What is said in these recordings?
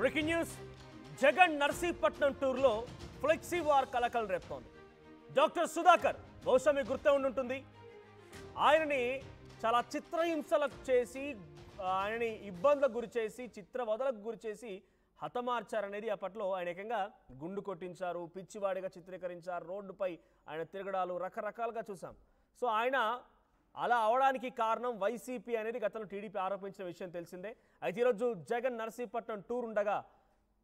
Breaking news Jagan Narsipatnam టూర్లో flexi war కలకలం రేపుతోంది. డాక్టర్ సుధాకర్ బహుశా మీకు గుర్తే ఉండుంటుంది. ఆయనని చాలా చిత్రహింసలకు చేసి ఆయనని ఇబ్బందులకు గురి చేసి చిత్రవదలకు గురి చేసి హతమార్చారనేది అప్పట్లో ఆయన ఏకంగా గుండు కొట్టించారు, పిచ్చివాడిగా చిత్రీకరించారు, రోడ్డుపై ఆయన తిరగడాలు రకరకాలుగా చూసాం. సో ఆయన అలా అవడానికి కారణం వైసీపీ అనేది గతంలో టీడీపీ ఆరోపించిన విషయం తెలిసిందే. అయితే ఈరోజు జగన్ నర్సీపట్నం టూర్ ఉండగా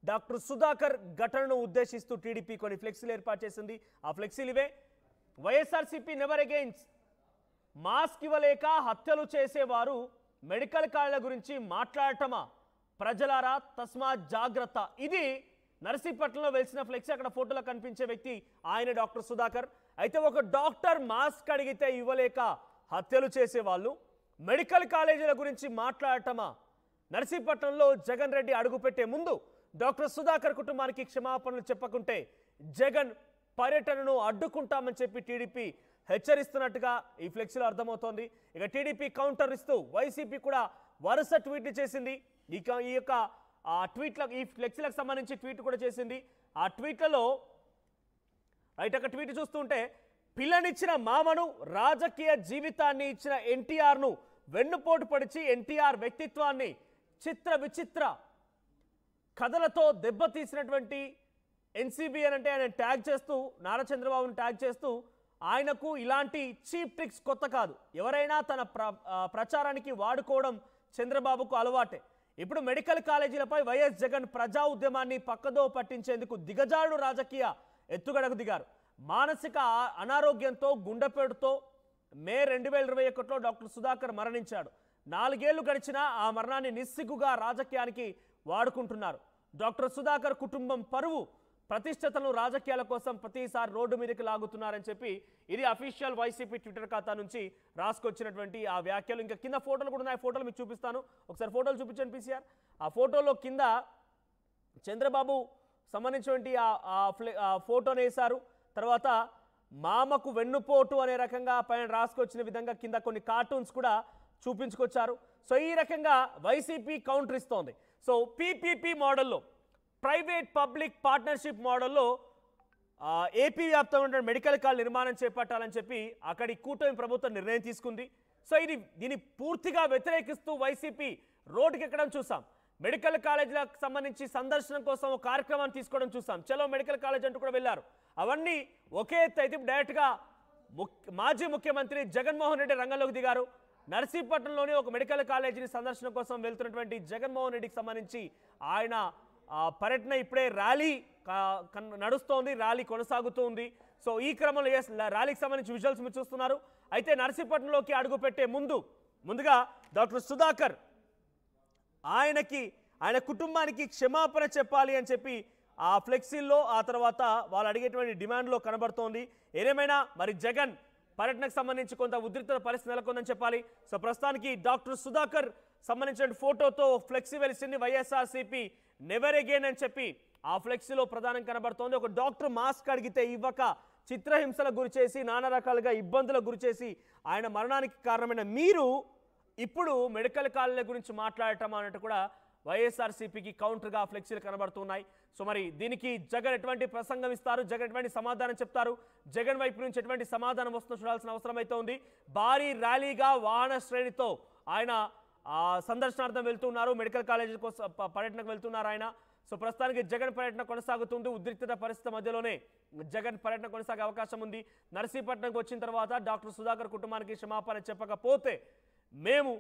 డాక్టర్ సుధాకర్ ఘటనను ఉద్దేశిస్తూ టీడీపీ కొన్ని ఫ్లెక్సీలు ఏర్పాటు చేసింది. ఆ ఫ్లెక్సీలు ఇవే: వైఎస్ఆర్సీపీ నెవర్ అగైన్స్, మాస్క్ ఇవ్వలేక హత్యలు చేసేవారు మెడికల్ కాలేజీల గురించి మాట్లాడటమా, ప్రజలారా తస్మా జాగ్రత్త. ఇది నర్సీపట్నంలో వెలిసిన ఫ్లెక్సీ. అక్కడ ఫోటోలో కనిపించే వ్యక్తి ఆయన డాక్టర్ సుధాకర్. అయితే ఒక డాక్టర్ మాస్క్ అడిగితే ఇవ్వలేక హత్యలు చేసేవాళ్ళు మెడికల్ కాలేజీల గురించి మాట్లాడటమా? నర్సీపట్నంలో జగన్ రెడ్డి అడుగుపెట్టే ముందు డాక్టర్ సుధాకర్ కుటుంబానికి క్షమాపణలు చెప్పకుంటే జగన్ పర్యటనను అడ్డుకుంటామని చెప్పి టీడీపీ హెచ్చరిస్తున్నట్టుగా ఈ ఫ్లెక్సీలో అర్థమవుతోంది. ఇక టీడీపీ కౌంటర్ ఇస్తూ వైసీపీ కూడా వరుస ట్వీట్లు చేసింది. ఈ యొక్క ట్వీట్లకు, ఈ ఫ్లెక్సీలకు సంబంధించి ట్వీట్ కూడా చేసింది. ఆ ట్వీట్లలో ఒక ట్వీట్ చూస్తుంటే, పిల్లనిచ్చిన మామను, రాజకీయ జీవితాన్ని ఇచ్చిన ఎన్టీఆర్ను వెన్నుపోటు పడిచి ఎన్టీఆర్ వ్యక్తిత్వాన్ని చిత్ర విచిత్ర కథలతో దెబ్బతీసినటువంటి ఎన్సీబీ అని అంటే ఆయన ట్యాగ్ చేస్తూ, నారా చంద్రబాబును ట్యాగ్ చేస్తూ, ఆయనకు ఇలాంటి చీప్ ట్రిక్స్ కొత్త కాదు, ఎవరైనా తన ప్రచారానికి వాడుకోవడం చంద్రబాబుకు అలవాటే. ఇప్పుడు మెడికల్ కాలేజీలపై వైఎస్ జగన్ ప్రజా ఉద్యమాన్ని పక్కదో పట్టించేందుకు దిగజారుడు రాజకీయ ఎత్తుగడకు దిగారు. మానసిక అనారోగ్యంతో గుండెపేటుతో మే 2021లో డాక్టర్ సుధాకర్ మరణించాడు. 4 ఏళ్లు గడిచినా ఆ మరణాన్ని నిస్సిగ్గుగా రాజకీయానికి వాడుకుంటున్నారు. డాక్టర్ సుధాకర్ కుటుంబం పరువు ప్రతిష్టతలను రాజకీయాల కోసం ప్రతిసారి రోడ్డు మీదకి లాగుతున్నారని చెప్పి ఇది అఫీషియల్ వైసీపీ ట్విట్టర్ ఖాతా నుంచి రాసుకొచ్చినటువంటి ఆ వ్యాఖ్యలు. ఇంకా కింద ఫోటోలు కూడా ఉన్నాయి. ఫోటోలు మీకు చూపిస్తాను. ఒకసారి ఫోటోలు చూపించండి పీసీఆర్. ఆ ఫోటోలో కింద చంద్రబాబు సంబంధించినటువంటి ఆ ఫోటోని వేశారు. తర్వాత మామకు వెన్నుపోటు అనే రకంగా పైన రాసుకొచ్చిన విధంగా కింద కొన్ని కార్టూన్స్ కూడా చూపించుకొచ్చారు. సో ఈ రకంగా వైసీపీ కౌంటర్ ఇస్తోంది. సో పీపీపీ మోడల్లో, ప్రైవేట్ పబ్లిక్ పార్ట్నర్షిప్ మోడల్లో ఏపీ వ్యాప్తంగా మెడికల్ కాలేజ్ నిర్మాణం చేపట్టాలని చెప్పి అక్కడి కూటమి ప్రభుత్వం నిర్ణయం తీసుకుంది. సో దీన్ని పూర్తిగా వ్యతిరేకిస్తూ వైసీపీ రోడ్డుకి ఎక్కడం చూసాం. మెడికల్ కాలేజీలకు సంబంధించి సందర్శనం కోసం ఒక కార్యక్రమాన్ని తీసుకోవడం చూసాం. చలో మెడికల్ కాలేజ్ అంటూ కూడా వెళ్ళారు. అవన్నీ ఒకే ఎత్తు. అయితే డైరెక్ట్గా మాజీ ముఖ్యమంత్రి జగన్మోహన్ రెడ్డి రంగంలోకి దిగారు. నర్సీపట్నంలోని ఒక మెడికల్ కాలేజీని సందర్శన కోసం వెళ్తున్నటువంటి జగన్మోహన్ రెడ్డికి సంబంధించి ఆయన పర్యటన ఇప్పుడే ర్యాలీ నడుస్తోంది, ర్యాలీ కొనసాగుతుంది. సో ఈ క్రమంలో ర్యాలీకి సంబంధించి విజువల్స్ మీరు చూస్తున్నారు. అయితే నర్సీపట్నంలోకి అడుగుపెట్టే ముందుగా డాక్టర్ సుధాకర్ ఆయన కుటుంబానికి క్షమాపణ చెప్పాలి అని చెప్పి ఆ ఫ్లెక్సీల్లో, ఆ తర్వాత వాళ్ళు అడిగేటువంటి డిమాండ్లో కనబడుతోంది. ఏదేమైనా మరి జగన్ పర్యటనకు సంబంధించి కొంత ఉద్రిక్త పరిస్థితి నెలకొందని చెప్పాలి. సో ప్రస్తుతానికి డాక్టర్ సుధాకర్ సంబంధించిన ఫోటోతో ఫ్లెక్సీ వెలిసింది. వైఎస్ఆర్సీపీ నెవర్ అగైన్ అని చెప్పి ఆ ఫ్లెక్సీలో ప్రధానం కనబడుతోంది. ఒక డాక్టర్ మాస్క్ అడిగితే ఇవ్వక చిత్రహింసలకు గురిచేసి, నానా రకాలుగా ఇబ్బందులకు గురిచేసి ఆయన మరణానికి కారణమైన మీరు ఇప్పుడు మెడికల్ కాలేజీల గురించి మాట్లాడటం అన్నట్టు కూడా వైఎస్ఆర్సీపీకి కౌంటర్గా ఫ్లెక్సీలు కనబడుతున్నాయి. సో మరి దీనికి జగన్ ఎటువంటి ప్రసంగం ఇస్తారు, జగన్ ఎటువంటి సమాధానం చెప్తారు, జగన్ వైపు నుంచి ఎటువంటి సమాధానం వస్తుందో చూడాల్సిన అవసరం అయితే ఉంది. భారీ ర్యాలీగా వాహన శ్రేణితో ఆయన సందర్శనార్థం వెళ్తున్నారు, మెడికల్ కాలేజీ కోసం పర్యటనకు వెళ్తున్నారు ఆయన. సో ప్రస్తుతానికి జగన్ పర్యటన కొనసాగుతుంది. ఉద్రిక్తత పరిస్థితి మధ్యలోనే జగన్ పర్యటన కొనసాగే అవకాశం ఉంది. నర్సీపట్నంకి వచ్చిన తర్వాత డాక్టర్ సుధాకర్ కుటుంబానికి క్షమాపణ చెప్పకపోతే మేము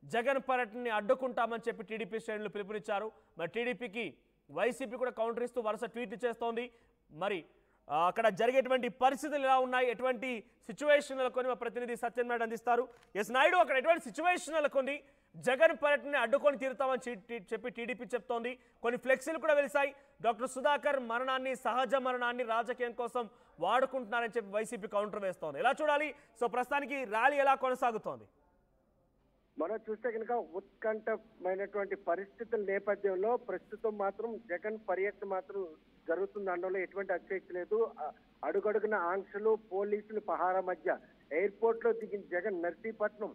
జగన్ పర్యటనని అడ్డుకుంటామని చెప్పి టీడీపీ శ్రేణులు పిలుపునిచ్చారు. మరి టీడీపీకి వైసీపీ కూడా కౌంటర్ ఇస్తూ వరుస ట్వీట్లు చేస్తోంది. మరి అక్కడ జరిగేటువంటి పరిస్థితులు ఎలా ఉన్నాయి, ఎటువంటి సిచ్యువేషన్ నెలకొని మా ప్రతినిధి సత్యనారాయణ అందిస్తారు. ఎస్ నాయుడు, అక్కడ ఎటువంటి సిచ్యువేషన్ నెలకొని జగన్ పర్యటనని అడ్డుకొని తీరుతామని చెప్పి టీడీపీ చెప్తోంది. కొన్ని ఫ్లెక్సీలు కూడా వెలిసాయి. డాక్టర్ సుధాకర్ మరణాన్ని, సహజ మరణాన్ని రాజకీయం కోసం వాడుకుంటున్నారని చెప్పి వైసీపీ కౌంటర్ వేస్తోంది. ఎలా చూడాలి? సో ప్రస్తుతానికి ర్యాలీ ఎలా కొనసాగుతోంది? మనం చూస్తే కనుక ఉత్కంఠమైనటువంటి పరిస్థితుల నేపథ్యంలో ప్రస్తుతం మాత్రం జగన్ పర్యటన మాత్రం జరుగుతుంది అనడంలో ఎటువంటి అతిశక్తి లేదు. అడుగడుగున ఆంక్షలు, పోలీసులు పహారా మధ్య ఎయిర్పోర్ట్ లో దిగిన జగన్ నర్సీపట్నం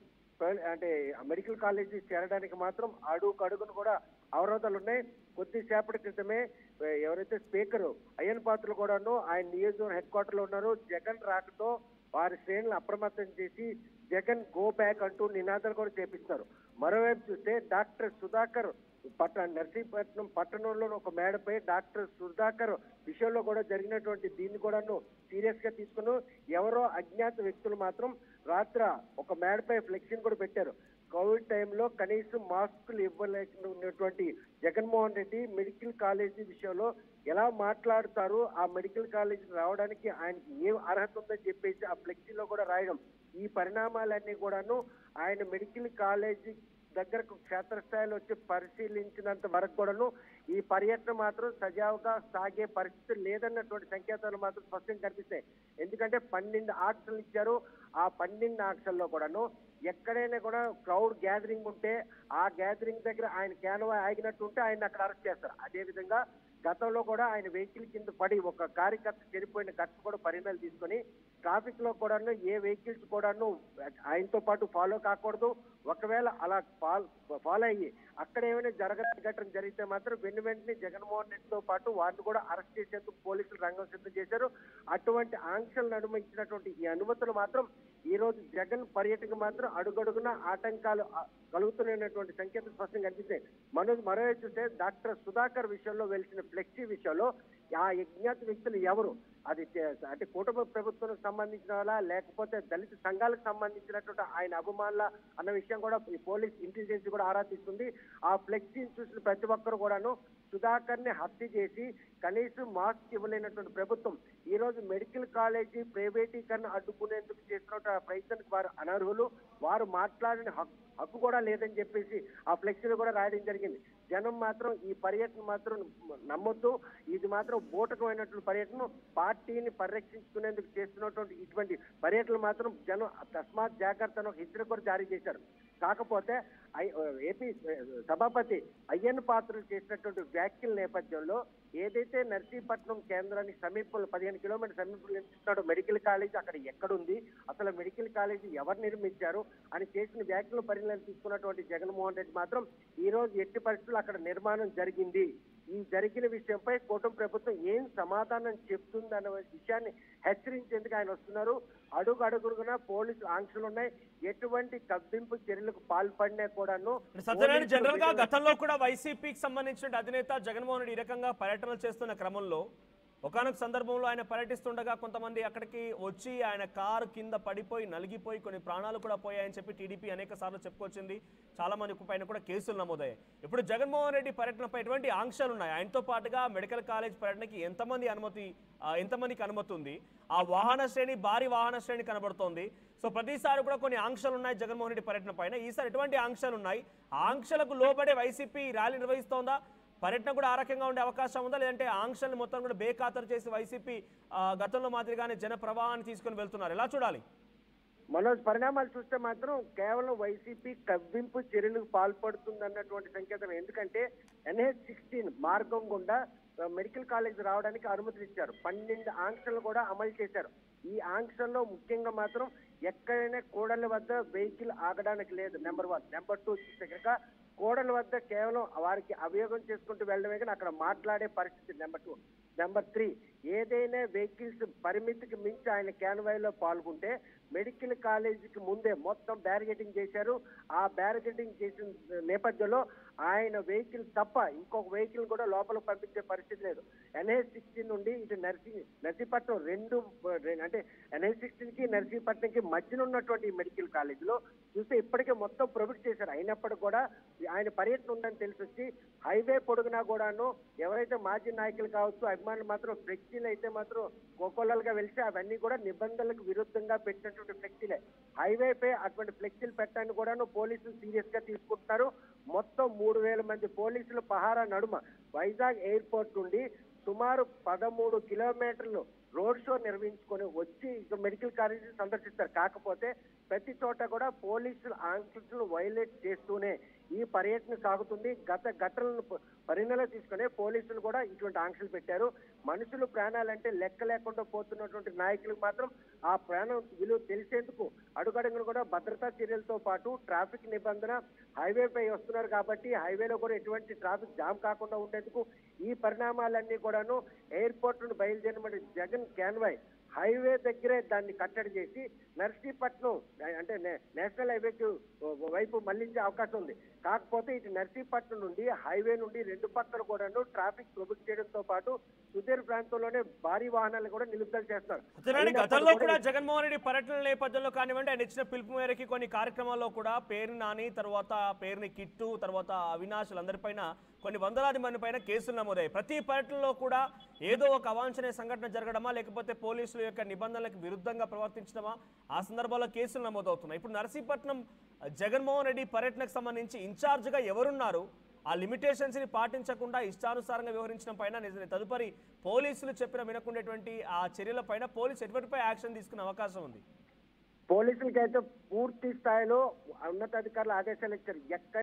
అంటే మెడికల్ కాలేజీ చేరడానికి మాత్రం అడుగును కూడా అవరోధాలు ఉన్నాయి. కొద్దిసేపటి క్రితమే ఎవరైతే స్పీకర్ అయ్యన్ పాత్రులు కూడాను ఆయన నియోజకవర్గం హెడ్ క్వార్టర్ లో ఉన్నారు. జగన్ రాకతో వారి శ్రేణులను అప్రమత్తం చేసి జగన్ గో బ్యాక్ అంటూ నినాదాలు కూడా చేపిస్తారు. మరోవైపు చూస్తే డాక్టర్ సుధాకర్ నర్సీపట్నం పట్టణంలో ఒక మేడపై డాక్టర్ సుధాకర్ విషయంలో కూడా జరిగినటువంటి దీన్ని కూడాను సీరియస్ గా తీసుకుని ఎవరో అజ్ఞాత వ్యక్తులు మాత్రం రాత్ర ఒక మేడపై ఫ్లెక్సీని కూడా పెట్టారు. కోవిడ్ టైంలో కనీసం మాస్కులు ఇవ్వలేకున్నటువంటి జగన్మోహన్ రెడ్డి మెడికల్ కాలేజీ విషయంలో ఎలా మాట్లాడుతారు, ఆ మెడికల్ కాలేజీ రావడానికి ఆయనకి ఏం అర్హత ఉందని చెప్పేసి ఆ ఫ్లెక్సీలో కూడా రాయడం, ఈ పరిణామాలన్నీ కూడాను ఆయన మెడికల్ కాలేజీ దగ్గరకు క్షేత్రస్థాయిలో వచ్చి పరిశీలించినంత వరకు కూడాను ఈ పర్యటన మాత్రం సజావుగా సాగే పరిస్థితి లేదన్నటువంటి సంకేతాలు మాత్రం స్పష్టంగా కనిపిస్తాయి. ఎందుకంటే 12 ఆంక్షలు ఇచ్చారు. ఆ 12 ఆంక్షల్లో కూడాను ఎక్కడైనా కూడా క్రౌడ్ గ్యాదరింగ్ ఉంటే ఆ గ్యాదరింగ్ దగ్గర ఆయన క్యాన్వా ఆగినట్టు ఉంటే ఆయన అక్కడ అరెస్ట్ చేస్తారు. అదేవిధంగా గతంలో కూడా ఆయన వెహికల్ కింద పడి ఒక కార్యకర్త చనిపోయిన ఘటన కూడా పరిణామాలు తీసుకొని ట్రాఫిక్ లో కూడాను ఏ వెహికల్స్ కూడాను ఆయనతో పాటు ఫాలో కాకూడదు. ఒకవేళ అలా ఫాలో అయ్యి అక్కడ ఏమైనా ఘటన జరిగితే మాత్రం వెంటనే జగన్మోహన్ రెడ్డితో పాటు వారిని కూడా అరెస్ట్ చేసేందుకు పోలీసులు రంగం సిద్ధం చేశారు. అటువంటి ఆంక్షలు నడుమ ఇచ్చినటువంటి ఈ అనుమతులు మాత్రం ఈ రోజు జగన్ పర్యటనకు మాత్రం అడుగడుగున ఆటంకాలు కలుగుతున్నటువంటి సంకేతం స్పష్టంగా కనిపిస్తాయి. మరోవైపు చూస్తే డాక్టర్ సుధాకర్ విషయంలో వెలిసిన ఫ్లెక్సీ విషయంలో ఆ అజ్ఞాత వ్యక్తులు ఎవరు, అది అంటే కుటుంబ ప్రభుత్వానికి సంబంధించిన వాళ్ళ లేకపోతే దళిత సంఘాలకు సంబంధించినటువంటి ఆయన అభిమానుల అన్న విషయం కూడా ఈ పోలీస్ ఇంటెలిజెన్స్ కూడా ఆరా తీస్తుంది. ఆ ఫ్లెక్సీని చూసిన ప్రతి ఒక్కరు కూడాను సుధాకర్ ని హత్య చేసి కనీసం మాస్క్ ఇవ్వలేనటువంటి ప్రభుత్వం ఈ రోజు మెడికల్ కాలేజీ ప్రైవేటీకరణ అడ్డుకునేందుకు చేస్తున్న ప్రయత్నానికి వారు అనర్హులు, వారు మాట్లాడిన హక్కు కూడా లేదని చెప్పేసి ఆ ఫ్లెక్సీలు కూడా రాయడం జరిగింది. జనం మాత్రం ఈ పర్యటన మాత్రం నమ్మొద్దు, ఇది మాత్రం బూటకమైనటువంటి పర్యటన, పార్టీని పరిరక్షించుకునేందుకు చేస్తున్నటువంటి ఇటువంటి పర్యటనలు మాత్రం జనం తస్మాత్ జాగ్రత్త హెచ్చరిక కూడా జారీ చేశారు. కాకపోతే ఏపీ సభాపతి అయ్యన్ పాత్రులు చేసినటువంటి వ్యాఖ్యల నేపథ్యంలో ఏదైతే నర్సీపట్నం కేంద్రానికి సమీపంలో 15 కిలోమీటర్ సమీపంలో నిర్మిస్తున్నాడో మెడికల్ కాలేజీ అక్కడ ఎక్కడుంది, అసలు మెడికల్ కాలేజీ ఎవరు నిర్మించారు అని చేసిన వ్యాఖ్యలు పరిణామాలు తీసుకున్నటువంటి జగన్మోహన్ రెడ్డి మాత్రం ఈ రోజు ఎట్టి పరిస్థితుల్లో అక్కడ నిర్మాణం జరిగింది, ఈ జరిగిన విషయంపై కూటమి ప్రభుత్వం ఏం సమాధానం చెప్తుందన్న విషయాన్ని హెచ్చరించేందుకు ఆయన వస్తున్నారు. అడుగున పోలీసు ఆంక్షలు ఉన్నాయి. ఎటువంటి కవ్వింపు చర్యలకు పాల్పడినా కూడాను సత్యనారాయణ, జనరల్ గా గతంలో కూడా వైసీపీకి సంబంధించిన అధినేత జగన్మోహన్ రెడ్డి ఈ రకంగా పర్యటనలు చేస్తున్న క్రమంలో ఒకానొక సందర్భంలో ఆయన పర్యటిస్తుండగా కొంతమంది అక్కడికి వచ్చి ఆయన కారు కింద పడిపోయి నలిగిపోయి కొన్ని ప్రాణాలు కూడా పోయాయని చెప్పి టీడీపీ అనేక సార్లు చెప్పుకొచ్చింది. చాలా మంది పైన కూడా కేసులు నమోదయ్యాయి. ఇప్పుడు జగన్మోహన్ రెడ్డి పర్యటనపై ఎటువంటి ఆంక్షలు ఉన్నాయి? ఆయనతో పాటుగా మెడికల్ కాలేజ్ పర్యటనకి ఎంతమందికి అనుమతి ఉంది? ఆ వాహన శ్రేణి భారీ వాహన శ్రేణి కనబడుతోంది. సో ప్రతిసారి కూడా కొన్ని ఆంక్షలు ఉన్నాయి జగన్మోహన్ రెడ్డి పర్యటన పైన. ఈసారి ఎటువంటి ఆంక్షలు ఉన్నాయి? ఆంక్షలకు లోబడే వైసీపీ ర్యాలీ నిర్వహిస్తోందా? పర్యటన కూడా ఆ రకంగా ఉండే అవకాశం ఉందా, లేదంటే ఆంక్షల్ని మొత్తం కూడా బేఖాతరు చేసి వైసీపీ గతంలో మాదిరిగానే జన ప్రవాహాన్ని తీసుకుని వెళ్తున్నారు? ఎలా చూడాలి? మనోజ్, పరిణామాలు చూస్తే మాత్రం కేవలం వైసీపీ కవ్వింపు చర్యలకు పాల్పడుతుందన్నటువంటి సంకేతం. ఎందుకంటే NH-16 మార్గం గుండా మెడికల్ కాలేజ్ రావడానికి అనుమతులు ఇచ్చారు. 12 ఆంక్షలు కూడా అమలు చేశారు. ఈ ఆంక్షల్లో ముఖ్యంగా మాత్రం ఎక్కడైనా కూడళ్ల వద్ద వెహికల్ ఆగడానికి లేదు, నెంబర్ 1. నెంబర్ 2 చూస్తే కనుక కూడల వద్ద కేవలం వారికి అభియోగం చేసుకుంటూ వెళ్ళడమే కానీ అక్కడ మాట్లాడే పరిస్థితి. నెంబర్ 2. నెంబర్ 3, ఏదైనా వెహికల్స్ పరిమితికి మించి ఆయన క్యాన్వాయ్లో పాల్గొంటే మెడికల్ కాలేజీకి ముందే మొత్తం బ్యారిగేటింగ్ చేశారు. ఆ బ్యారిగేటింగ్ చేసిన నేపథ్యంలో ఆయన వెహికల్ తప్ప ఇంకొక వెహికల్ కూడా లోపలికి పంపించే పరిస్థితి లేదు. NH-16 నుండి ఇటు నర్సీపట్నం అంటే NH-16కి నర్సీపట్నంకి మధ్యన ఉన్నటువంటి మెడికల్ కాలేజీలో చూస్తే ఇప్పటికే మొత్తం ప్రొవిట్ చేశారు. అయినప్పటికీ కూడా ఆయన పర్యటన ఉందని తెలిసి వచ్చి హైవే పొడుగునా కూడాను ఎవరైతే మాజీ నాయకులు కావచ్చు అభిమానులు మాత్రం ఫ్లెక్సీలు అయితే మాత్రం కోకొల్లలుగా వెళ్తే అవన్నీ కూడా నిబంధనలకు విరుద్ధంగా పెట్టినటువంటి ఫ్లెక్సీలే. హైవేపై అటువంటి ఫ్లెక్సీలు పెట్టాలని కూడాను పోలీసులు సీరియస్ గా తీసుకుంటున్నారు. మొత్తం 3000 మంది పోలీసులు పహారా నడుమ వైజాగ్ ఎయిర్పోర్ట్ నుండి సుమారు 13 కిలోమీటర్లు రోడ్ షో నిర్వహించుకొని వచ్చి మెడికల్ కాలేజీ సందర్శిస్తారు. కాకపోతే ప్రతి చోట కూడా పోలీసులు ఆంక్షలను వైలేట్ చేస్తూనే ఈ పర్యటన సాగుతుంది. గత ఘటనలను పరిగణలో తీసుకునే పోలీసులు కూడా ఇటువంటి ఆంక్షలు పెట్టారు. మనుషులు ప్రాణాలంటే లెక్క లేకుండా పోతున్నటువంటి నాయకులకు మాత్రం ఆ ప్రాణం విలువ తెలిసేందుకు అడుగడుగును కూడా భద్రతా చర్యలతో పాటు ట్రాఫిక్ నిబంధన హైవేపై వస్తున్నారు కాబట్టి హైవేలో కూడా ఎటువంటి ట్రాఫిక్ జామ్ కాకుండా ఉండేందుకు ఈ పరిణామాలన్నీ కూడాను ఎయిర్పోర్ట్ నుండి బయలుదేరిన జగన్ కాన్వాయ్ హైవే దగ్గరే దాన్ని కట్టడి చేసి నర్సీపట్నం అంటే నేషనల్ హైవేకి వైపు మళ్లించే అవకాశం ఉంది. కాకపోతే ఇటు నర్సీపట్నం నుండి హైవే నుండి రెండు పక్కల కూడాను ట్రాఫిక్ ప్రొబుక్ చేయడంతో పాటు సుదీర్ ప్రాంతంలోనే భారీ వాహనాలు కూడా నిలుపుదల చేస్తారు. గతంలో కూడా జగన్మోహన్ రెడ్డి పర్యటన నేపథ్యంలో కానివ్వండి, ఆయన ఇచ్చిన పిలుపు మేరకి కొన్ని కార్యక్రమాల్లో కూడా పేరు నాని, తర్వాత పేరుని కిట్టు, తర్వాత అవినాష్ అందరిపైన కొన్ని వందలాది మంది పైన కేసులు నమోదయ్యాయి. ప్రతి పర్యటనలో కూడా ఏదో ఒక అవాంఛనీయ సంఘటన జరగడమా, లేకపోతే పోలీసుల యొక్క నిబంధనలకు విరుద్ధంగా ప్రవర్తించడమా, ఆ సందర్భాల్లో కేసులు నమోదవుతున్నాయి. ఇప్పుడు నర్సీపట్నం జగన్మోహన్ రెడ్డి పర్యటనకు సంబంధించి ఇన్ఛార్జ్గా ఎవరున్నారు? ఆ లిమిటేషన్స్ ని పాటించకుండా ఇష్టానుసారంగా వ్యవహరించడం పైన తదుపరి పోలీసులు చెప్పిన వినకుండేటువంటి ఆ చర్యల పైన పోలీసు ఎటువైపుపై యాక్షన్ తీసుకునే అవకాశం ఉంది? పోలీసులకైతే పూర్తి స్థాయిలో ఉన్నతాధికారులు ఆదేశాలు ఇచ్చారు.